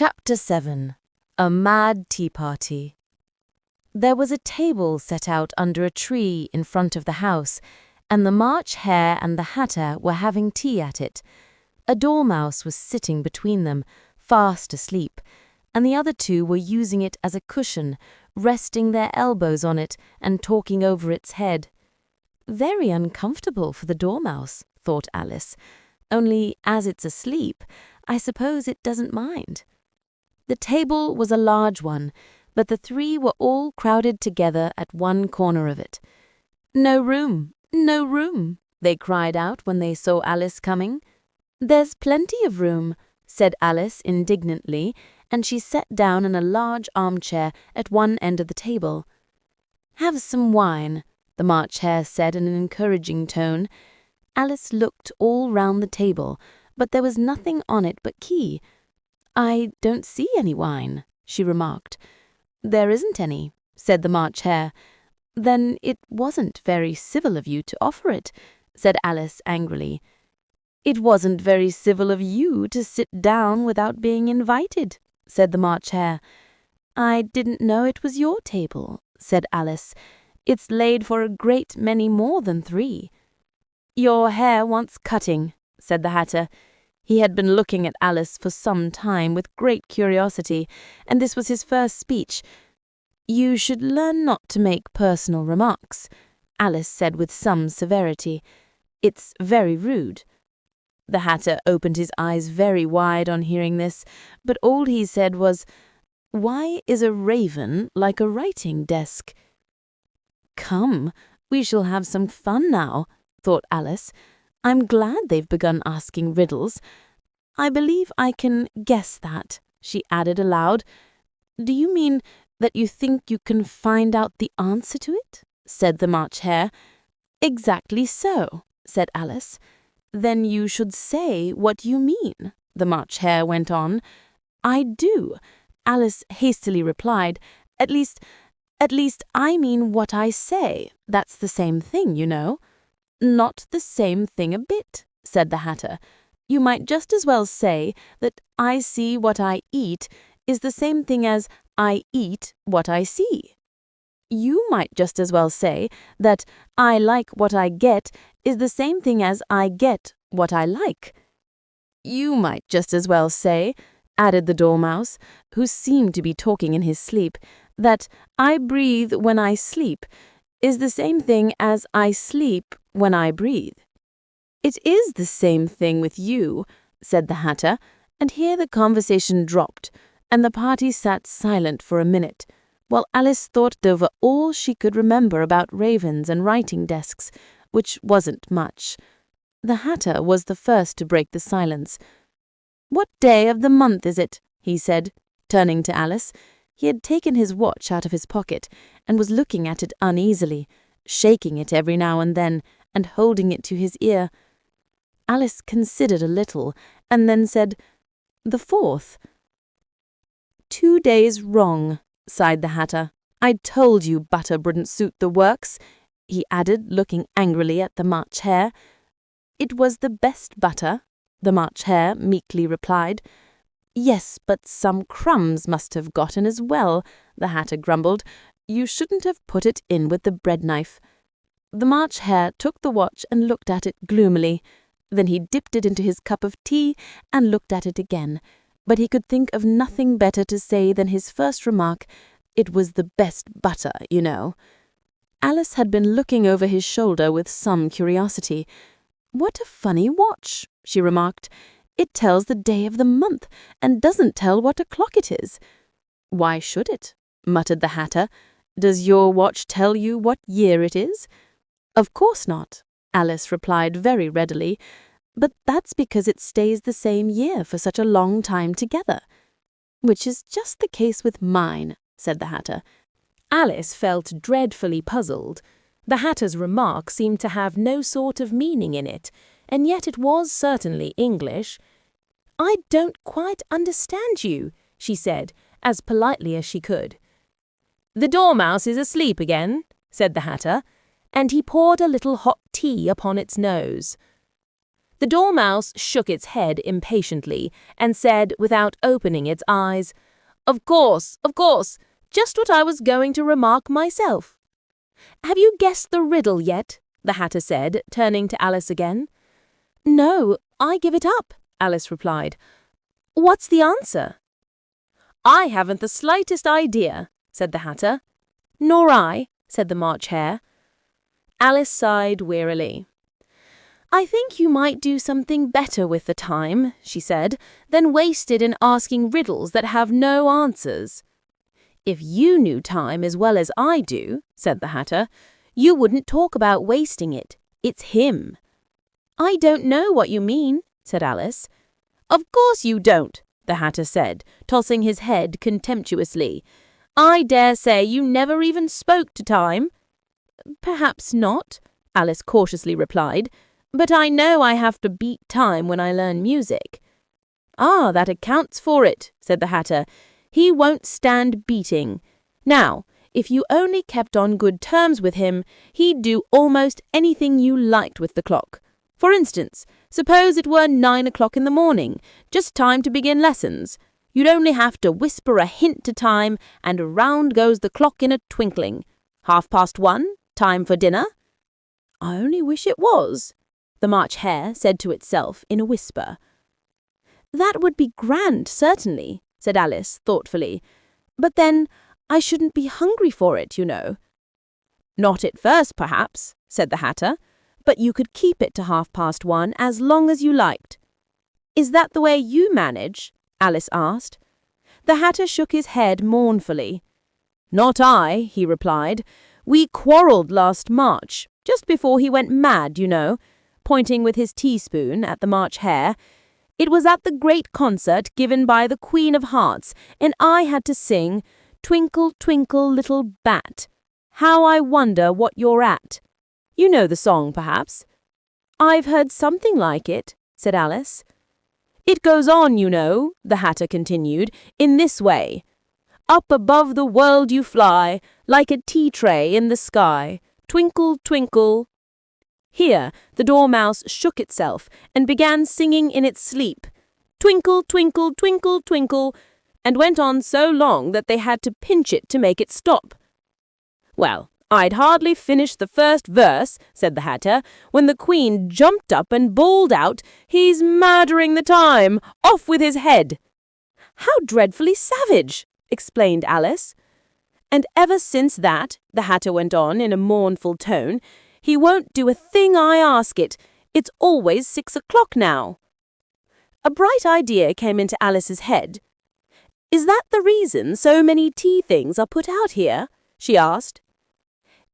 Chapter 7. A Mad Tea Party. There was a table set out under a tree in front of the house, and the March Hare and the Hatter were having tea at it. A Dormouse was sitting between them, fast asleep, and the other two were using it as a cushion, resting their elbows on it and talking over its head. Very uncomfortable for the Dormouse, thought Alice. Only as it's asleep, I suppose it doesn't mind. The table was a large one, but the three were all crowded together at one corner of it. "No room, no room," they cried out when they saw Alice coming. "There's plenty of room," said Alice indignantly, and she sat down in a large armchair at one end of the table. "Have some wine," the March Hare said in an encouraging tone. Alice looked all round the table, but there was nothing on it but tea. "I don't see any wine," she remarked. "There isn't any," said the March Hare. "Then it wasn't very civil of you to offer it," said Alice angrily. "It wasn't very civil of you to sit down without being invited," said the March Hare. "I didn't know it was your table," said Alice. "It's laid for a great many more than three." "Your hair wants cutting," said the Hatter. He had been looking at Alice for some time with great curiosity, and this was his first speech. "You should learn not to make personal remarks," Alice said with some severity. "It's very rude." The Hatter opened his eyes very wide on hearing this, but all he said was, "Why is a raven like a writing desk?" "Come, we shall have some fun now," thought Alice. "I'm glad they've begun asking riddles. I believe I can guess that," she added aloud. "Do you mean that you think you can find out the answer to it?" said the March Hare. "Exactly so," said Alice. "Then you should say what you mean," the March Hare went on. "I do," Alice hastily replied. At least, I mean what I say. That's the same thing, you know." "Not the same thing a bit," said the Hatter. "You might just as well say that I see what I eat is the same thing as I eat what I see. You might just as well say that I like what I get is the same thing as I get what I like. You might just as well say," added the Dormouse, who seemed to be talking in his sleep, "that I breathe when I sleep is the same thing as I sleep when I breathe." "It is the same thing with you," said the Hatter, and here the conversation dropped, and the party sat silent for a minute, while Alice thought over all she could remember about ravens and writing desks, which wasn't much. The Hatter was the first to break the silence. "What day of the month is it?" he said, turning to Alice. He had taken his watch out of his pocket and was looking at it uneasily, shaking it every now and then and holding it to his ear. Alice considered a little and then said, "The 4th." "2 days wrong," sighed the Hatter. "I told you butter wouldn't suit the works," he added, looking angrily at the March Hare. "It was the best butter," the March Hare meekly replied. "Yes, but some crumbs must have gotten as well," the Hatter grumbled. "You shouldn't have put it in with the bread knife." The March Hare took the watch and looked at it gloomily. Then he dipped it into his cup of tea and looked at it again, but he could think of nothing better to say than his first remark, "It was the best butter, you know." Alice had been looking over his shoulder with some curiosity. "What a funny watch," she remarked. "It tells the day of the month and doesn't tell what o'clock it is." "Why should it?" muttered the Hatter. "Does your watch tell you what year it is?" "Of course not," Alice replied very readily. "But that's because it stays the same year for such a long time together." "Which is just the case with mine," said the Hatter. Alice felt dreadfully puzzled. The Hatter's remark seemed to have no sort of meaning in it, and yet it was certainly English. "I don't quite understand you," she said, as politely as she could. "The Dormouse is asleep again," said the Hatter, and he poured a little hot tea upon its nose. The Dormouse shook its head impatiently and said, without opening its eyes, Of course, just what I was going to remark myself." "Have you guessed the riddle yet?" the Hatter said, turning to Alice again. "No, I give it up," Alice replied. "What's the answer?" "I haven't the slightest idea," said the Hatter. "Nor I," said the March Hare. Alice sighed wearily. "I think you might do something better with the time," she said, "than waste it in asking riddles that have no answers." "If you knew time as well as I do," said the Hatter, "you wouldn't talk about wasting it. It's him." "I don't know what you mean," said Alice. "Of course you don't," the Hatter said, tossing his head contemptuously. "I dare say you never even spoke to time." "Perhaps not," Alice cautiously replied, "but I know I have to beat time when I learn music." "Ah, that accounts for it," said the Hatter. "He won't stand beating. Now, if you only kept on good terms with him, he'd do almost anything you liked with the clock. For instance, suppose it were 9 o'clock in the morning, just time to begin lessons. You'd only have to whisper a hint to time, and round goes the clock in a twinkling. 1:30, time for dinner." "I only wish it was," the March Hare said to itself in a whisper. "That would be grand, certainly," said Alice thoughtfully. "But then I shouldn't be hungry for it, you know." "Not at first, perhaps," said the Hatter, "but you could keep it to 1:30 as long as you liked." "Is that the way you manage?" Alice asked. The Hatter shook his head mournfully. "Not I," he replied. "We quarrelled last March, just before he went mad, you know," pointing with his teaspoon at the March Hare. "It was at the great concert given by the Queen of Hearts, and I had to sing, 'Twinkle, twinkle, little bat, how I wonder what you're at.' You know the song, perhaps?" "I've heard something like it," said Alice. "It goes on, you know," the Hatter continued, "in this way. Up above the world you fly, like a tea-tray in the sky. Twinkle, twinkle." Here the Dormouse shook itself and began singing in its sleep, "Twinkle, twinkle, twinkle, twinkle," and went on so long that they had to pinch it to make it stop. "Well, I'd hardly finished the first verse," said the Hatter, "when the Queen jumped up and bawled out, 'He's murdering the time! Off with his head!'" "How dreadfully savage!" explained Alice. "And ever since that," the Hatter went on in a mournful tone, "he won't do a thing I ask it. It's always 6 o'clock now." A bright idea came into Alice's head. "Is that the reason so many tea things are put out here?" she asked.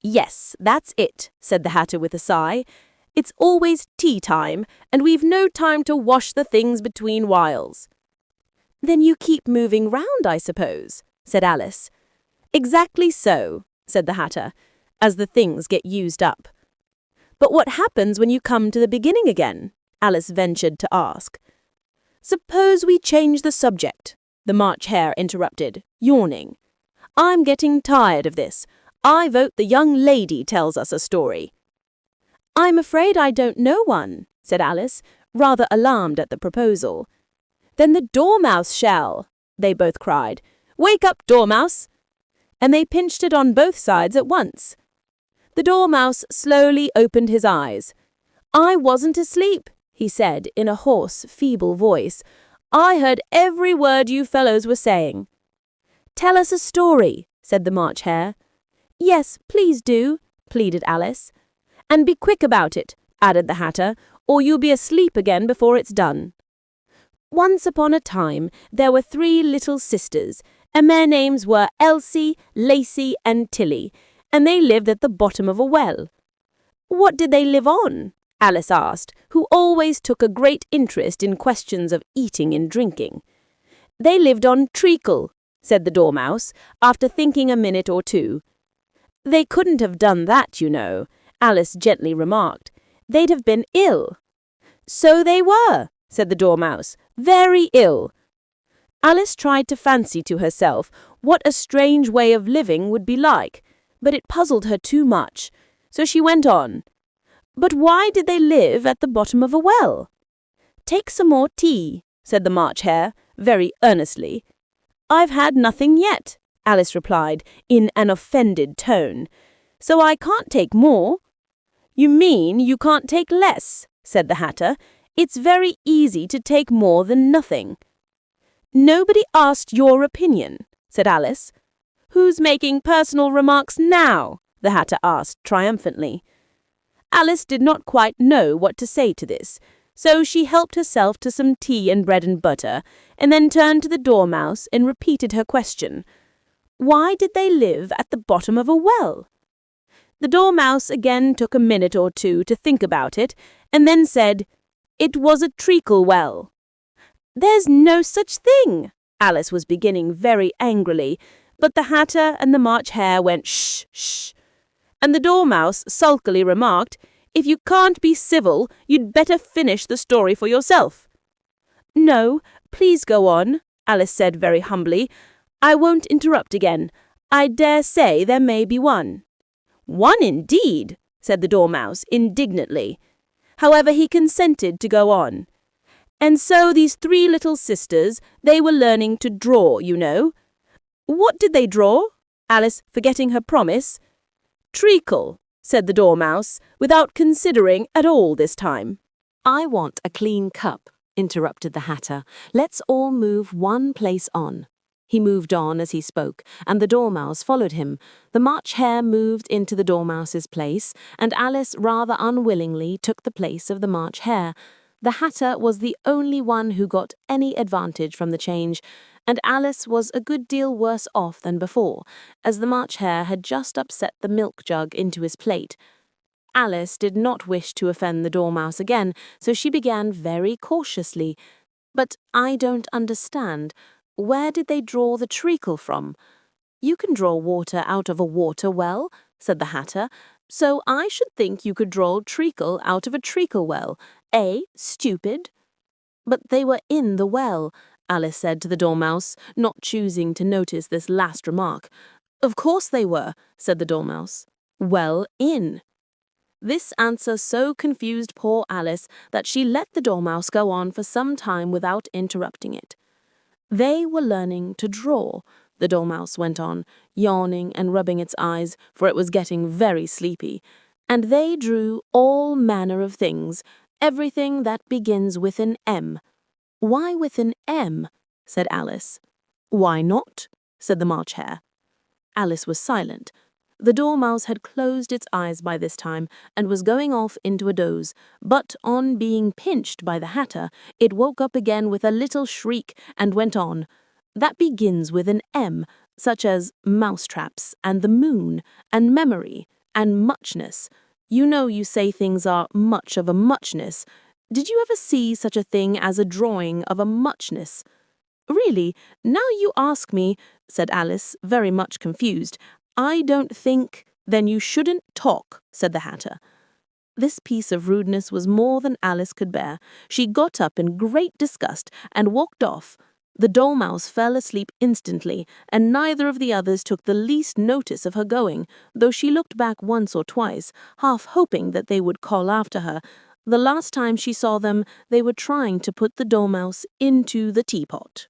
"Yes, that's it," said the Hatter with a sigh. "It's always tea time, and we've no time to wash the things between whiles." "Then you keep moving round, I suppose," said Alice. "Exactly so," said the Hatter, "as the things get used up." "But what happens when you come to the beginning again?" Alice ventured to ask. "Suppose we change the subject," the March Hare interrupted, yawning. "I'm getting tired of this. I vote the young lady tells us a story." "I'm afraid I don't know one," said Alice, rather alarmed at the proposal. "Then the Dormouse shall," they both cried. "Wake up, Dormouse!" And they pinched it on both sides at once. The Dormouse slowly opened his eyes. "I wasn't asleep," he said in a hoarse, feeble voice. "I heard every word you fellows were saying." "Tell us a story," said the March Hare. "Yes, please do," pleaded Alice. "And be quick about it," added the Hatter, "or you'll be asleep again before it's done." "Once upon a time there were 3 little sisters, and their names were Elsie, Lacie, and Tilly, and they lived at the bottom of a well." "What did they live on?" Alice asked, who always took a great interest in questions of eating and drinking. "They lived on treacle," said the Dormouse, after thinking a minute or two. "They couldn't have done that, you know," Alice gently remarked. "They'd have been ill." "So they were," said the Dormouse, "very ill." Alice tried to fancy to herself what a strange way of living would be like, but it puzzled her too much, so she went on. "But why did they live at the bottom of a well?" "Take some more tea," said the March Hare, very earnestly. "I've had nothing yet," Alice replied, in an offended tone, "so I can't take more." "You mean you can't take less," said the Hatter. "It's very easy to take more than nothing." "Nobody asked your opinion," said Alice. "Who's making personal remarks now?" the Hatter asked triumphantly. Alice did not quite know what to say to this, so she helped herself to some tea and bread and butter, and then turned to the Dormouse and repeated her question. Why did they live at the bottom of a well? The Dormouse again took a minute or two to think about it, and then said, "It was a treacle well." "There's no such thing," Alice was beginning very angrily, but the Hatter and the March Hare went shh, shh. And the Dormouse sulkily remarked, "If you can't be civil, you'd better finish the story for yourself." "No, please go on," Alice said very humbly. "I won't interrupt again. I dare say there may be one." "One indeed," said the Dormouse indignantly. However, he consented to go on. "And so these three little sisters, they were learning to draw, you know." "What did they draw?" Alice, forgetting her promise. "Treacle," said the Dormouse, without considering at all this time. "I want a clean cup," interrupted the Hatter. "Let's all move one place on." He moved on as he spoke, and the Dormouse followed him. The March Hare moved into the Dormouse's place, and Alice rather unwillingly took the place of the March Hare. The Hatter was the only one who got any advantage from the change, and Alice was a good deal worse off than before, as the March Hare had just upset the milk jug into his plate. Alice did not wish to offend the Dormouse again, so she began very cautiously. "But I don't understand. Where did they draw the treacle from?" "You can draw water out of a water well," said the Hatter, "so I should think you could draw treacle out of a treacle well. Stupid?" "But they were in the well," Alice said to the Dormouse, not choosing to notice this last remark. "Of course they were," said the Dormouse. "Well in." This answer so confused poor Alice that she let the Dormouse go on for some time without interrupting it. "They were learning to draw," the Dormouse went on, yawning and rubbing its eyes, for it was getting very sleepy. "And they drew all manner of things, everything that begins with an M." "Why with an M?" said Alice. "Why not?" said the March Hare. Alice was silent. The Dormouse had closed its eyes by this time and was going off into a doze, but on being pinched by the Hatter, it woke up again with a little shriek and went on. "That begins with an M, such as mousetraps and the moon and memory and muchness. You know you say things are much of a muchness. Did you ever see such a thing as a drawing of a muchness?" "Really, now you ask me," said Alice, very much confused. "I don't think—" "Then you shouldn't talk," said the Hatter. This piece of rudeness was more than Alice could bear. She got up in great disgust and walked off. The Dormouse fell asleep instantly, and neither of the others took the least notice of her going, though she looked back once or twice, half hoping that they would call after her. The last time she saw them, they were trying to put the Dormouse into the teapot.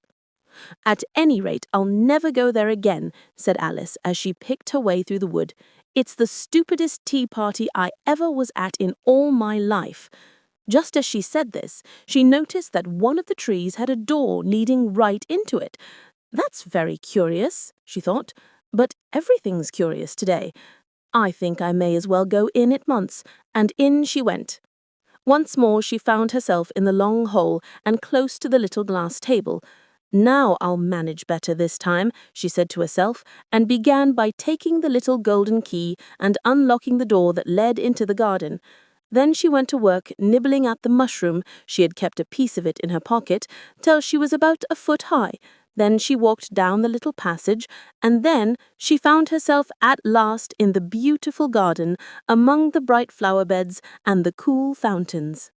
"At any rate, I'll never go there again," said Alice as she picked her way through the wood. "It's the stupidest tea party I ever was at in all my life." Just as she said this, she noticed that one of the trees had a door leading right into it. "That's very curious," she thought, "but everything's curious today. I think I may as well go in at once," and in she went. Once more she found herself in the long hole and close to the little glass table. "Now I'll manage better this time," she said to herself, and began by taking the little golden key and unlocking the door that led into the garden. Then she went to work nibbling at the mushroom, she had kept a piece of it in her pocket, till she was about a foot high. Then she walked down the little passage, and then she found herself at last in the beautiful garden, among the bright flower beds and the cool fountains.